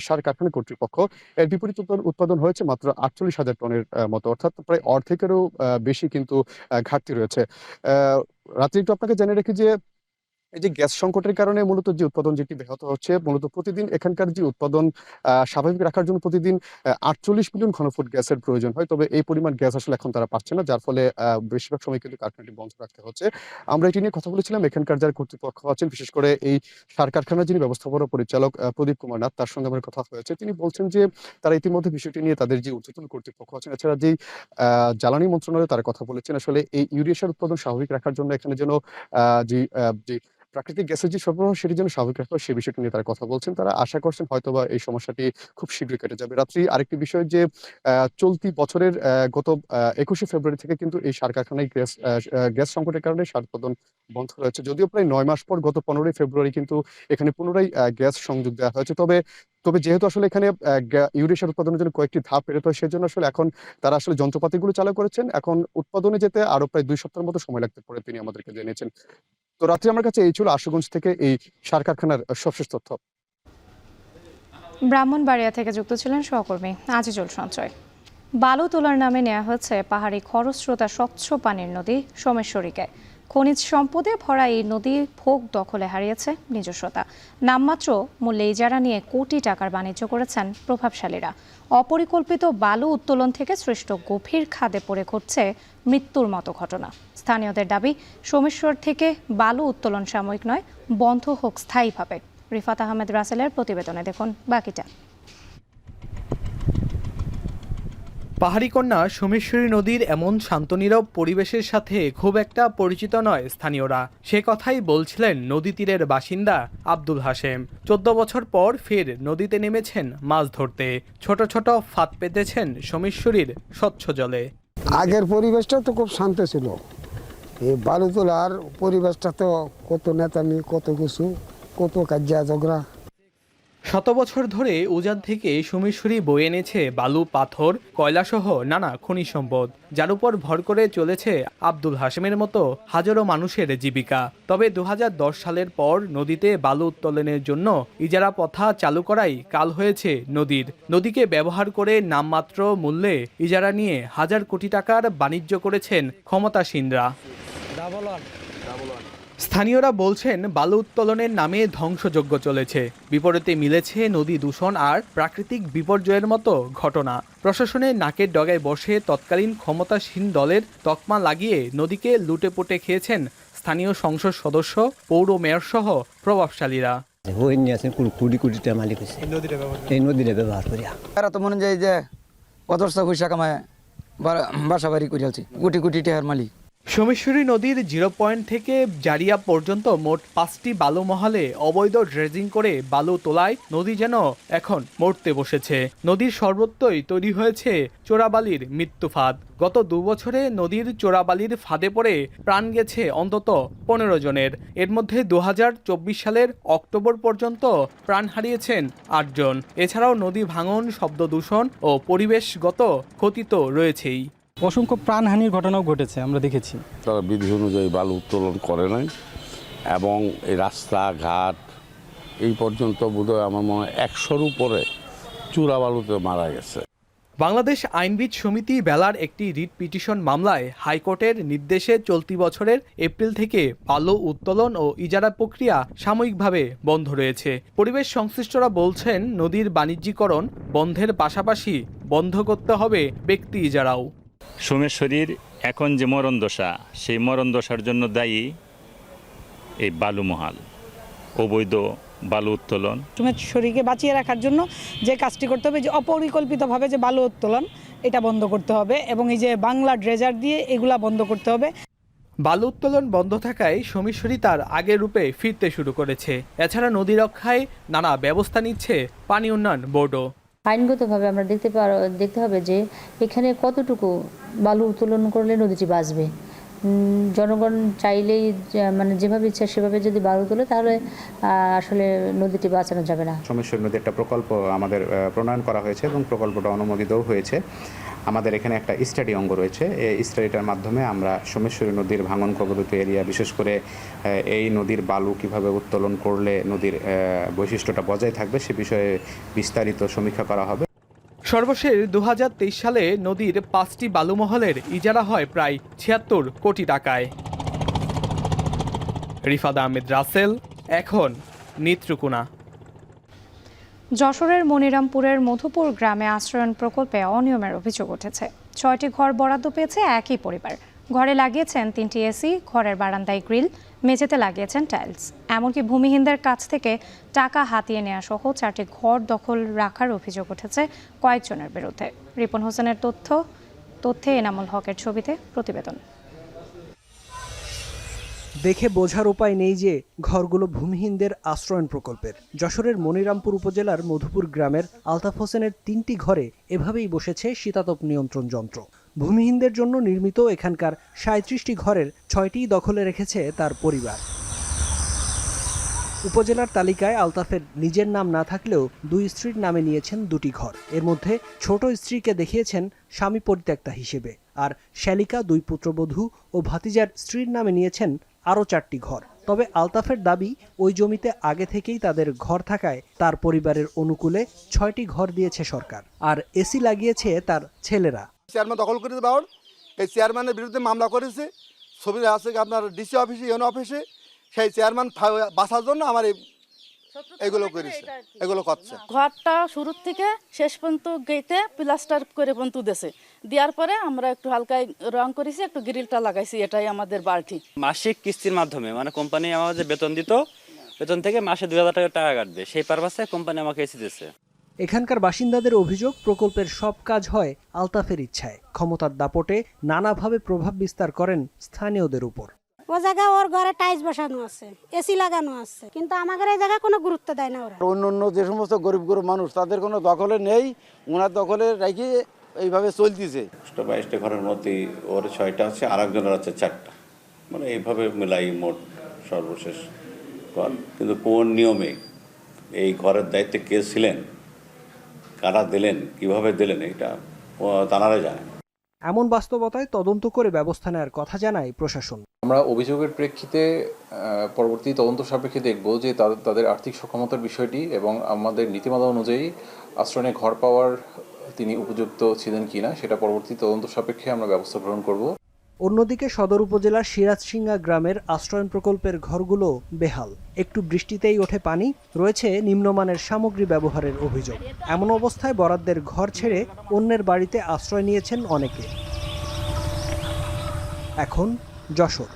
সার কারখানা কর্তৃপক্ষ। এর বিপরীত উৎপাদন হয়েছে মাত্র 48,000 টনের মতো, অর্থাৎ প্রায় অর্ধেকেরও বেশি কিন্তু ঘাটতি রয়েছে। রাত্রি, একটু আপনাকে জেনে রাখি যে এই যে গ্যাস সংকটের কারণে মূলত যে উৎপাদন যেটি ব্যাহত হচ্ছে, মূলত প্রতিদিন এখানকার যে উৎপাদন স্বাভাবিক রাখার জন্য প্রতিদিন 48 মিলিয়ন ঘনফুট গ্যাসের প্রয়োজন হয়। তবে এই পরিমাণ গ্যাস আসলে এখন তারা পাচ্ছে না, যার ফলে বেশিরভাগ সময় কিন্তু কারখানাটি বন্ধ রাখতে হচ্ছে। আমরা এটি নিয়ে কথা বলেছিলাম এখানকার যারা কর্তৃপক্ষ আছেন, বিশেষ করে এই সার কারখানার যিনি ব্যবস্থাপনা পরিচালক প্রদীপ কুমার নাথ, তার সঙ্গে আমার কথা হয়েছে। তিনি বলছেন যে তারা ইতিমধ্যে বিষয়টি নিয়ে তাদের যে ঊর্ধ্বতন কর্তৃপক্ষ আছেন, এছাড়া যেই জ্বালানি মন্ত্রণালয়ে তারা কথা বলেছেন, আসলে এই ইউরিয়া সার উৎপাদন স্বাভাবিক রাখার জন্য এখানে যেন যে প্রাকৃতিক গ্যাসের যে সরবরাহ সেটি যেন স্বাভাবিক রাখা হয়, সেই বিষয়টি নিয়ে তারা কথা বলছেন। তারা আশা করছেন হয়তোবা এই সমস্যাটি খুব শীঘ্রই কেটে যাবে। রাত্রি আরেকটি বিষয় যে চলতি বছরের গত 21শে ফেব্রুয়ারি থেকে কিন্তু এই সার কারখানায় গ্যাস সংকটের কারণে সার উৎপাদন বন্ধ রয়েছে। যদিও প্রায় 9 মাস পর গত 15ই ফেব্রুয়ারি কিন্তু এখানে পুনরায় গ্যাস সংযোগ দেওয়া হয়েছে। তবে যেহেতু আসলে এখানে ইউরিয়া সার উৎপাদনের জন্য কয়েকটি ধাপ পেরোতে হয়, সেজন্য আসলে এখন তারা আসলে যন্ত্রপাতিগুলো চালু করেছেন। এখন উৎপাদনে যেতে আরো প্রায় 2 সপ্তাহের মতো সময় লাগতে পারে, তিনি আমাদেরকে জানিয়েছেন। তো রাত্রে আমার কাছে এই ছিল আশুগঞ্জ থেকে এই সার কারখানার সবশেষ তথ্য। ব্রাহ্মণবাড়িয়া থেকে যুক্ত ছিলেন সহকর্মী আজিজুল সঞ্চয়। বালু তোলার নামে নেওয়া হচ্ছে পাহাড়ি খরস্রোতা স্বচ্ছ পানির নদী সোমেশ্বরীকে। খনিজ সম্পদে ভরা এই নদী ভোগ দখলে হারিয়েছে নিজস্বতা। নামমাত্র মূল্যে ইজারা নিয়ে কোটি টাকার বাণিজ্য করেছেন প্রভাবশালীরা। অপরিকল্পিত বালু উত্তোলন থেকে সৃষ্ট গভীর খাদে পড়ে ঘটছে মৃত্যুর মতো ঘটনা। স্থানীয়দের দাবি, সোমেশ্বর থেকে বালু উত্তোলন সাময়িক নয়, বন্ধ হোক স্থায়ীভাবে। রিফাত আহমেদ রাসেলের প্রতিবেদনে দেখুন বাকিটা। পাহাড়ি কন্যা সোমেশ্বরী নদীর এমন শান্তনীরব পরিবেশের সাথে খুব একটা পরিচিত নয় স্থানীয়রা। সে কথাই বলছিলেন নদী তীরের বাসিন্দা আব্দুল হাশেম। 14 বছর পর ফের নদীতে নেমেছেন মাছ ধরতে। ছোট ছোট ফাঁদ পেতেছেন সোমেশ্বরীর স্বচ্ছ জলে। আগের পরিবেশটা তো খুব শান্ত ছিল, এই বালু তোলার পরিবেশটা তো কত নেতামি, কত কিছু, কত কাজিয়া ঝগড়া। 100 বছর ধরে উজান থেকে সোমেশ্বরী বয়ে এনেছে বালু, পাথর, কয়লাসহ নানা খনিজ সম্পদ, যার উপর ভর করে চলেছে আব্দুল হাশেমের মতো হাজারো মানুষের জীবিকা। তবে 2010 সালের পর নদীতে বালু উত্তোলনের জন্য ইজারা প্রথা চালু করাই কাল হয়েছে নদীকে ব্যবহার করে নামমাত্র মূল্যে ইজারা নিয়ে হাজার কোটি টাকার বাণিজ্য করেছেন ক্ষমতাসীনরা। স্থানীয়রা বলছেন বালু উত্তোলনের নামে ধ্বংসযজ্ঞ চলেছে। বিপরীতে মিলেছে নদী দূষণ আর প্রাকৃতিক বিপর্যয়ের মতো ঘটনা। প্রশাসনের নাকের ডগায় বসে তৎকালীন ক্ষমতাসীন দলের তকমা লাগিয়ে নদীকে লুটেপুটে খেয়েছেন স্থানীয় সংসদ সদস্য, পৌর মেয়র সহ প্রভাবশালীরা। সোমেশ্বরী নদীর 0 পয়েন্ট থেকে জারিয়া পর্যন্ত মোট 5টি বালু মহলে অবৈধ ড্রেজিং করে বালু তোলায় নদী যেন এখন মরতে বসেছে। নদীর সর্বত্রই তৈরি হয়েছে চোরাবালির মৃত্যুফাঁদ। গত 2 বছরে নদীর চোরাবালির ফাঁদে পড়ে প্রাণ গেছে অন্তত 15 জনের। এর মধ্যে 2024 সালের অক্টোবর পর্যন্ত প্রাণ হারিয়েছেন 8 জন। এছাড়াও নদী ভাঙন, শব্দ দূষণ ও পরিবেশগত ক্ষতি তো রয়েছেই। অসংখ্য প্রাণহানির ঘটনাও ঘটেছে, আমরা দেখেছি। তারা বিধি অনুযায়ী বালু উত্তোলন করে নাই এবং এই রাস্তাঘাট এই পর্যন্ত বোধহয় আমার মনে হয় 100-র উপরে চূড়া বালুতে মারা গেছে। বাংলাদেশ আইনবিদ সমিতি বেলার একটি রিট পিটিশন মামলায় হাইকোর্টের নির্দেশে চলতি বছরের এপ্রিল থেকে বালু উত্তোলন ও ইজারা প্রক্রিয়া সাময়িকভাবে বন্ধ রয়েছে। পরিবেশ সংশ্লিষ্টরা বলছেন নদীর বাণিজ্যিকরণ বন্ধের পাশাপাশি বন্ধ করতে হবে ব্যক্তি ইজারাও। সোমেশ্বরীর এখন যে মরণ দশা, সেই মরণ দশার জন্য দায়ী এই বালুমহাল, অবৈধ বালু উত্তোলন। সোমেশ্বরীকে বাঁচিয়ে রাখার জন্য যে কাজটি করতে হবে, যে অপরিকল্পিতভাবে যে বালু উত্তোলন, এটা বন্ধ করতে হবে এবং এই যে বাংলা ড্রেজার দিয়ে এগুলা বন্ধ করতে হবে। বালু উত্তোলন বন্ধ থাকায় সোমেশ্বরী তার আগের রূপে ফিরতে শুরু করেছে। এছাড়া নদী রক্ষায় নানা ব্যবস্থা নিচ্ছে পানি উন্নয়ন বোর্ডও। আইনগতভাবে আমরা দেখতে হবে যে এখানে কতটুকু বালু উত্তোলন করলে নদীটি বাঁচবে। জনগণ চাইলেই মানে যেভাবে ইচ্ছা সেভাবে যদি বালু তোলে তাহলে আসলে নদীটি বাঁচানো যাবে না। সোমেশ্বরী নদী একটা প্রকল্প আমাদের প্রণয়ন করা হয়েছে এবং প্রকল্পটা অনুমোদিতও হয়েছে। আমাদের এখানে একটা স্টাডি অঙ্গ রয়েছে। এই স্টাডিটার মাধ্যমে আমরা সোমেশ্বরী নদীর ভাঙন কবলিত এরিয়া, বিশেষ করে এই নদীর বালু কিভাবে উত্তোলন করলে নদীর বৈশিষ্ট্যটা বজায় থাকবে সে বিষয়ে বিস্তারিত সমীক্ষা করা হবে। সর্বশেষ 2023 সালে নদীর 5টি বালুমহলের ইজারা হয় প্রায় 76 কোটি টাকায়। রিফাত আহমেদ রাসেল, এখন নেত্রকোনা। যশোরের মনিরামপুরের মধুপুর গ্রামে আশ্রয়ণ প্রকল্পে অনিয়মের অভিযোগ উঠেছে। 6টি ঘর বরাদ্দ পেয়েছে একই পরিবার। ঘরে লাগিয়েছেন 3টি এসি, ঘরের বারান্দায় গ্রিল, মেঝেতে লাগিয়েছেন টাইলস। এমনকি ভূমিহীনদের কাছ থেকে টাকা হাতিয়ে নেওয়া সহ 4টি ঘর দখল রাখার অভিযোগ উঠেছে কয়েকজনের বিরুদ্ধে। রিপন হোসেনের তথ্যে এনামুল হকের ছবিতে প্রতিবেদন। দেখে বোঝার উপায় নেই যে ঘরগুলো ভূমিহীনদের আশ্রয়ণ প্রকল্পের। যশোরের মনিরামপুর উপজেলার মধুপুর গ্রামের আলতাফ হোসেনের 3টি ঘরে এভাবেই বসেছে শীতাতপ নিয়ন্ত্রণ যন্ত্র। ভূমিহীনদের জন্য নির্মিত এখানকার 37টি ঘরের 6টিই দখলে রেখেছে তার পরিবার। উপজেলার তালিকায় আলতাফের নিজের নাম না থাকলেও 2 স্ত্রীর নামে নিয়েছেন 2টি ঘর। এর মধ্যে ছোট স্ত্রীকে দেখিয়েছেন স্বামী পরিত্যক্তা হিসেবে, আর শ্যালিকা 2 পুত্রবধূ ও ভাতিজার স্ত্রীর নামে নিয়েছেন আরও 4টি ঘর। তবে আলতাফের দাবি, ওই জমিতে আগে থেকেই তাদের ঘর থাকায় তার পরিবারের অনুকূলে 6টি ঘর দিয়েছে সরকার, আর এসি লাগিয়েছে তার ছেলেরা। চেয়ারম্যান দখল করে দেওয়ার এই চেয়ারম্যানের বিরুদ্ধে মামলা করেছে। ছবি আছে আপনার ডিসি অফিসে, ইউনো অফিসে। সেই চেয়ারম্যান বাঁচার জন্য আমার এগুলো করেছে, এগুলো করছে। ঘরটা শুরুর থেকে শেষ পর্যন্ত গেটে প্লাস্টার করে পর্যন্ত দিয়েছে। দেওয়ার পরে আমরা একটু হালকায় রং করেছি, একটু গ্রিলটা লাগাইছি। এটাই আমাদের বাড়তি। মাসিক কিস্তির মাধ্যমে, মানে কোম্পানি আমাদের যে বেতন দিত, বেতন থেকে মাসে 2000 টাকা কাটবে, সেই পারপাসে কোম্পানি আমাকে এসি দিচ্ছে। এখানকার বাসিন্দাদের অভিযোগ, প্রকল্পের সব কাজ হয় আলতাফের ইচ্ছায়। ক্ষমতার দাপটে নানাভাবে প্রভাব বিস্তার করেন স্থানীয়দের উপর। ও জায়গায় ওর ঘরে টাইলস বসানো আছে, এসি লাগানো আছে, কিন্তু আমাদের এই জায়গায় কোনো গুরুত্ব দেয় না ওরা। অন্য যে সমস্ত গরিব মানুষ, তাদের কোনো দখলে নেই, ওনার দখলে রেখে এইভাবে চলতেছে। 22টা ঘরের মধ্যে ওর 6টা আছে, আর একজনের আছে 4টা, মানে এইভাবে মিলাই মোট সর্বশেষ ঘর। কিন্তু কোন নিয়মে এই ঘরের দায়িত্বে কে ছিলেন, কারা দিলেন, কিভাবে দিলেন, এটা তানারা জানে। এমন বাস্তবতায় তদন্ত করে ব্যবস্থা নেওয়ার কথা জানায় প্রশাসন। আমরা অভিযোগের প্রেক্ষিতে পরবর্তী তদন্ত সাপেক্ষে দেখব যে তাদের আর্থিক সক্ষমতার বিষয়টি এবং আমাদের নীতিমালা অনুযায়ী আশ্রয়ে ঘর পাওয়ার তিনি উপযুক্ত ছিলেন কিনা, সেটা পরবর্তী তদন্ত সাপেক্ষে আমরা ব্যবস্থা গ্রহণ করব। অন্যদিকে সদর উপজেলার সিরাজসিংহা গ্রামের আশ্রয়ণ প্রকল্পের ঘরগুলো বেহাল। একটু বৃষ্টিতেই ওঠে পানি, রয়েছে নিম্নমানের সামগ্রী ব্যবহারের অভিযোগ। এমন অবস্থায় বরাদ্দের ঘর ছেড়ে অন্যের বাড়িতে আশ্রয় নিয়েছেন অনেকে। এখন যশোর।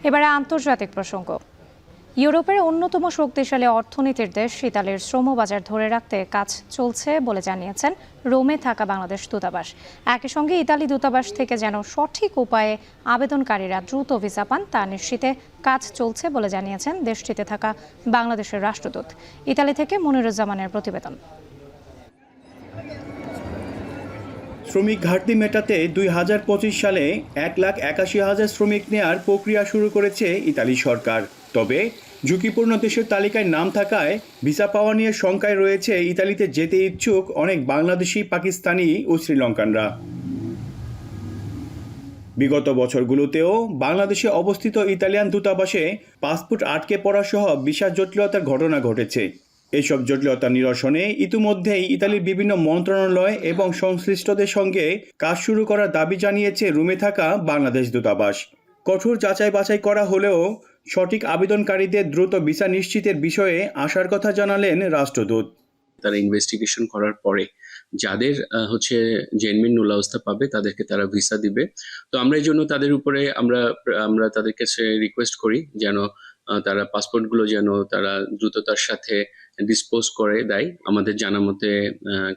এবারে আন্তর্জাতিক প্রসঙ্গ। ইউরোপের অন্যতম শক্তিশালী অর্থনীতির দেশ ইতালির শ্রমবাজার ধরে রাখতে কাজ চলছে বলে জানিয়েছেন রোমে থাকা বাংলাদেশ দূতাবাস। একই সঙ্গে ইতালি দূতাবাস থেকে যেন সঠিক উপায়ে আবেদনকারীরা দ্রুত ভিসা পান তা নিশ্চিতে কাজ চলছে বলে জানিয়েছেন দেশটিতে থাকা বাংলাদেশের রাষ্ট্রদূত। ইতালি থেকে মনিরুজ্জামানের প্রতিবেদন। শ্রমিক ঘাটতি মেটাতে 2025 সালে 1,81,000 শ্রমিক নেয়ার প্রক্রিয়া শুরু করেছে ইতালি সরকার। তবে ঝুঁকিপূর্ণ দেশের তালিকায় নাম থাকায় ভিসা পাওয়া নিয়ে শঙ্কায় রয়েছে ইতালিতে যেতে ইচ্ছুক অনেক বাংলাদেশি, পাকিস্তানি ও শ্রীলঙ্কানরা। বিগত বছরগুলোতেও বাংলাদেশে অবস্থিত ইতালিয়ান দূতাবাসে পাসপোর্ট আটকে পড়া সহ ভিসা জটিলতার ঘটনা ঘটেছে। এসব জটিলতা নিরসনে ইতিমধ্যেই ইতালির বিভিন্ন মন্ত্রণালয় এবং সংশ্লিষ্টদের সঙ্গে কাজ শুরু করার দাবি জানিয়েছে রোমে থাকা বাংলাদেশ দূতাবাস। কঠোর যাচাই বাছাই করা হলেও সঠিক আবেদনকারীদের দ্রুত ভিসা নিশ্চিতের বিষয়ে আশার কথা জানালেন রাষ্ট্রদূত। তারা ইনভেস্টিগেশন করার পরে যাদের জেনুইন নুলাউস্তা পাবে তাদেরকে তারা ভিসা দিবে। তো আমরা এই জন্য তাদের উপরে আমরা তাদের কাছে রিকোয়েস্ট করি যেন তারা পাসপোর্টগুলো যেন তারা দ্রুততার সাথে ডিসপোজ করে দেয়। আমাদের জানা মতে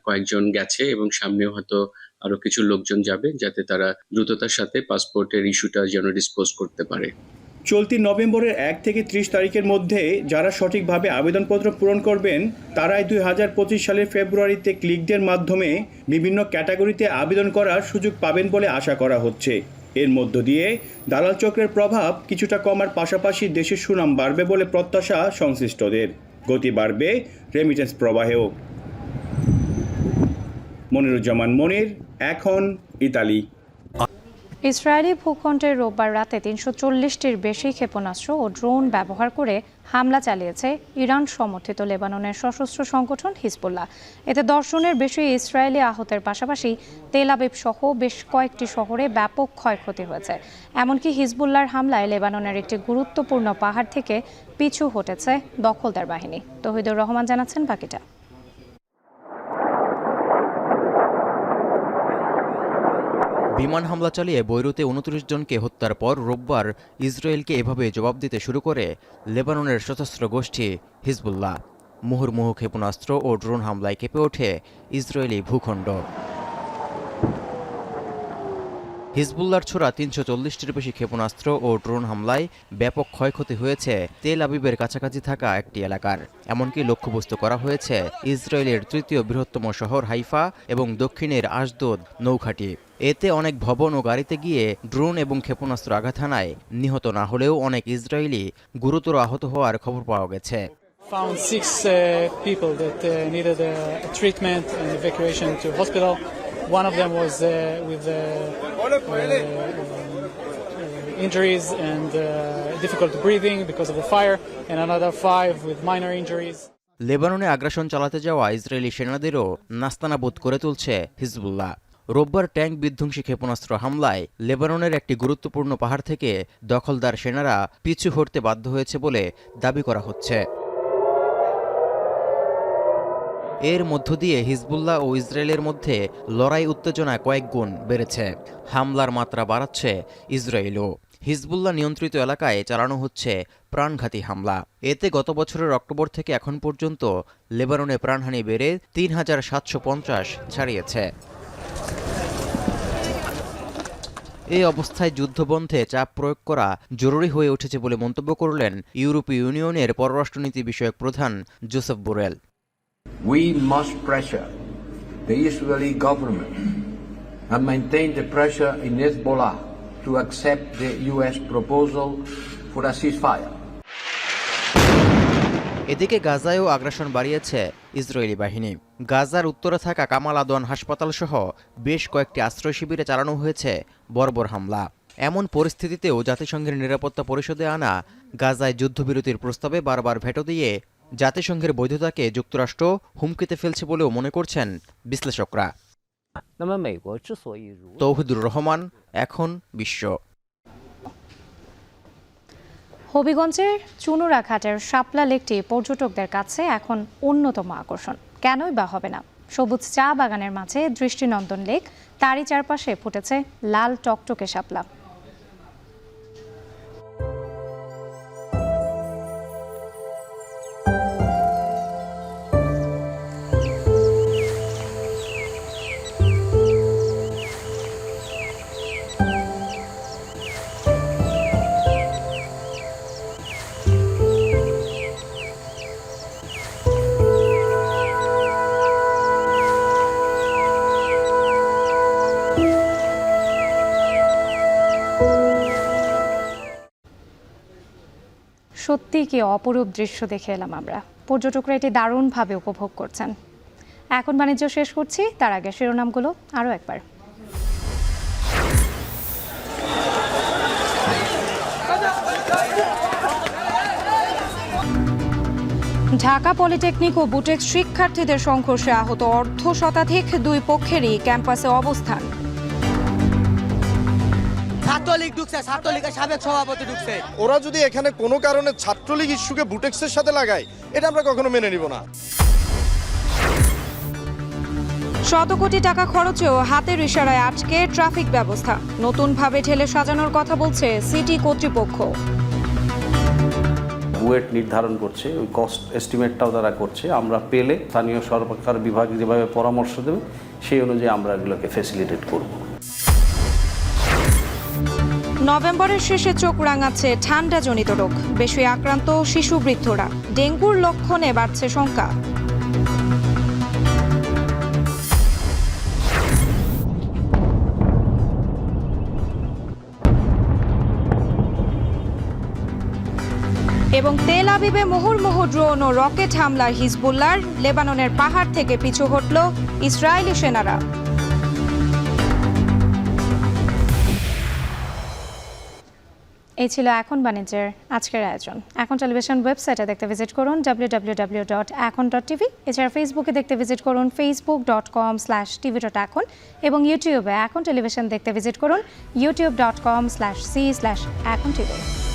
কয়েকজন গেছে এবং সামনেও হয়তো আরো কিছু লোকজন যাবে, যাতে তারা দ্রুততার সাথে পাসপোর্টের ইস্যুটা যেন ডিসপোজ করতে পারে। চলতি নভেম্বরের 1 থেকে 30 তারিখের মধ্যে যারা সঠিকভাবে আবেদনপত্র পূরণ করবেন তারাই 2025 সালের ফেব্রুয়ারিতে ক্লিকদের মাধ্যমে বিভিন্ন ক্যাটাগরিতে আবেদন করার সুযোগ পাবেন বলে আশা করা হচ্ছে। এর মধ্য দিয়ে দালাল চক্রের প্রভাব কিছুটা কমার পাশাপাশি দেশের সুনাম বাড়বে বলে প্রত্যাশা সংশ্লিষ্টদের। গতি বাড়বে রেমিটেন্স প্রবাহেও। মনিরুজ্জামান মনির, এখন ইতালি। ইসরায়েলি ভূখণ্ডে রোববার রাতে ৩৪০টির বেশি ক্ষেপণাস্ত্র ও ড্রোন ব্যবহার করে হামলা চালিয়েছে ইরান সমর্থিত লেবাননের সশস্ত্র সংগঠন হিজবুল্লাহ। এতে ১০ জনের বেশি ইসরায়েলি আহতের পাশাপাশি তেল আবিব সহ বেশ কয়েকটি শহরে ব্যাপক ক্ষয়ক্ষতি হয়েছে। এমনকি হিজবুল্লাহর হামলায় লেবাননের একটি গুরুত্বপূর্ণ পাহাড় থেকে পিছু হটেছে দখলদার বাহিনী। তৌহিদুর রহমান জানাচ্ছেন বাকিটা। বিমান হামলা চালিয়ে বৈরুতে ২৯ জনকে হত্যার পর রোববার ইসরায়েলকে এভাবে জবাব দিতে শুরু করে লেবাননের সশস্ত্র গোষ্ঠী হিজবুল্লাহ। মুহুর্মুহু ক্ষেপণাস্ত্র ও ড্রোন হামলায় কেঁপে ওঠে ইসরায়েলি ভূখণ্ড। হিজবুল্লাহর ছোড়া ৩৪০টির বেশি ক্ষেপণাস্ত্র ও ড্রোন হামলায় ব্যাপক ক্ষয়ক্ষতি হয়েছে তেল আবিবের কাছাকাছি থাকা একটি এলাকার। এমনকি লক্ষ্যবস্তু করা হয়েছে ইসরায়েলের তৃতীয় বৃহত্তম শহর হাইফা এবং দক্ষিণের আশদোদ নৌঘাঁটি। এতে অনেক ভবন ও গাড়িতে গিয়ে ড্রোন এবং ক্ষেপণাস্ত্র আঘাত হানায় নিহত না হলেও অনেক ইসরায়েলি গুরুতর আহত হওয়ার খবর পাওয়া গেছে। Found 6 people that needed treatment and evacuation to hospital. One of them was with injuries and difficult breathing because of the fire, and another 5 with minor injuries. লেবাননে আগ্রাসন চালাতে যাওয়া ইসরায়েলি সেনাদেরও নাস্তানাবুদ করে তুলছে হিজবুল্লাহ। রোববার ট্যাঙ্ক বিধ্বংসী ক্ষেপণাস্ত্র হামলায় লেবাননের একটি গুরুত্বপূর্ণ পাহাড় থেকে দখলদার সেনারা পিছু হটতে বাধ্য হয়েছে বলে দাবি করা হচ্ছে। এর মধ্য দিয়ে হিজবুল্লাহ ও ইসরায়েলের মধ্যে লড়াই উত্তেজনা কয়েক গুণ বেড়েছে। হামলার মাত্রা বাড়াচ্ছে ইসরায়েলও। হিজবুল্লাহ নিয়ন্ত্রিত এলাকায় চালানো হচ্ছে প্রাণঘাতী হামলা। এতে গত বছরের অক্টোবর থেকে এখন পর্যন্ত লেবাননে প্রাণহানি বেড়ে ৩৭৫০ ছাড়িয়েছে। এই অবস্থায় যুদ্ধবন্ধে চাপ প্রয়োগ করা জরুরি হয়ে উঠেছে বলে মন্তব্য করলেন ইউরোপীয় ইউনিয়নের পররাষ্ট্রনীতি বিষয়ক প্রধান Joseph Borrell. We must pressure the Israeli government and maintain the pressure in Hezbollah to accept the U.S. proposal for a ceasefire. এদিকে গাজায়ও আগ্রাসন বাড়িয়েছে ইসরায়েলি বাহিনী। গাজার উত্তরে থাকা কামাল আদওয়ান হাসপাতাল সহ বেশ কয়েকটি আশ্রয় শিবিরে চালানো হয়েছে বর্বর হামলা। এমন পরিস্থিতিতেও জাতিসংঘের নিরাপত্তা পরিষদে আনা গাজায় যুদ্ধবিরতির প্রস্তাবে বারবার ভেটো দিয়ে জাতিসংঘের বৈধতাকে যুক্তরাষ্ট্র হুমকিতে ফেলছে বলেও মনে করছেন বিশ্লেষকরা। তৌহিদুর রহমান, এখন বিশ্ব। হবিগঞ্জের চুনুরা ঘাটের শাপলা লেকটি পর্যটকদের কাছে এখন অন্যতম আকর্ষণ। কেনই বা হবে না? সবুজ চা বাগানের মাঝে দৃষ্টিনন্দন লেক, তারই চারপাশে ফুটেছে লাল টকটকে শাপলা। সত্যি কি অপরূপ দৃশ্য দেখে এলাম আমরা। পর্যটকরা এটি দারুণভাবে উপভোগ করছেন। এখন বাণিজ্য শেষ করছি, তার আগে শিরোনামগুলো আরও একবার। ঢাকা পলিটেকনিক ও বুটেক শিক্ষার্থীদের সংঘর্ষে আহত অর্ধশতাধিক, দুই পক্ষেরই ক্যাম্পাসে অবস্থান। ছাত্রলীগ ঢুকছে, ছাত্রলীগের সাবেক সভাপতি ঢুকছে। ওরা যদি এখানে কোনো কারণে ছাত্রলীগ ইস্যুকে বুটেক্সের সাথে লাগায়, এটা আমরা কখনো মেনে নিব না। শত কোটি টাকা খরচেও হাতের ইশারায় আটকে ট্রাফিক ব্যবস্থা। নতুনভাবে ঢেলে সাজানোর কথা বলছে সিটি কর্তৃপক্ষ। বুয়েট নির্ধারণ করছে, ওই কস্ট এস্টিমেটটাও তারা করছে। আমরা পেলে স্থানীয় সরকার বিভাগ যেভাবে পরামর্শ দেবে সেই অনুযায়ী আমরা এগুলোকে ফ্যাসিলিটেট করব। নভেম্বরের শেষে চোখ রাঙাচ্ছে ঠান্ডাজনিত রোগ। বেশি আক্রান্ত শিশু বৃদ্ধরা। ডেঙ্গুর লক্ষণে বাড়ছে শঙ্কা। এবং তেল আবিবে মুহুর্মুহু ড্রোন ও রকেট হামলায় হিজবুল্লাহর, লেবাননের পাহাড় থেকে পিছু হটল ইসরায়েলি সেনারা। এই ছিল এখন বাণিজ্যের আজকের আয়োজন। এখন টেলিভিশন ওয়েবসাইটে দেখতে ভিজিট করুন www.ekon.tv। এছাড়া ফেসবুকে দেখতে ভিজিট করুন facebook.com/tv.ekon এবং ইউটিউবে এখন টেলিভিশন দেখতে ভিজিট করুন youtube.com/c/ekontv।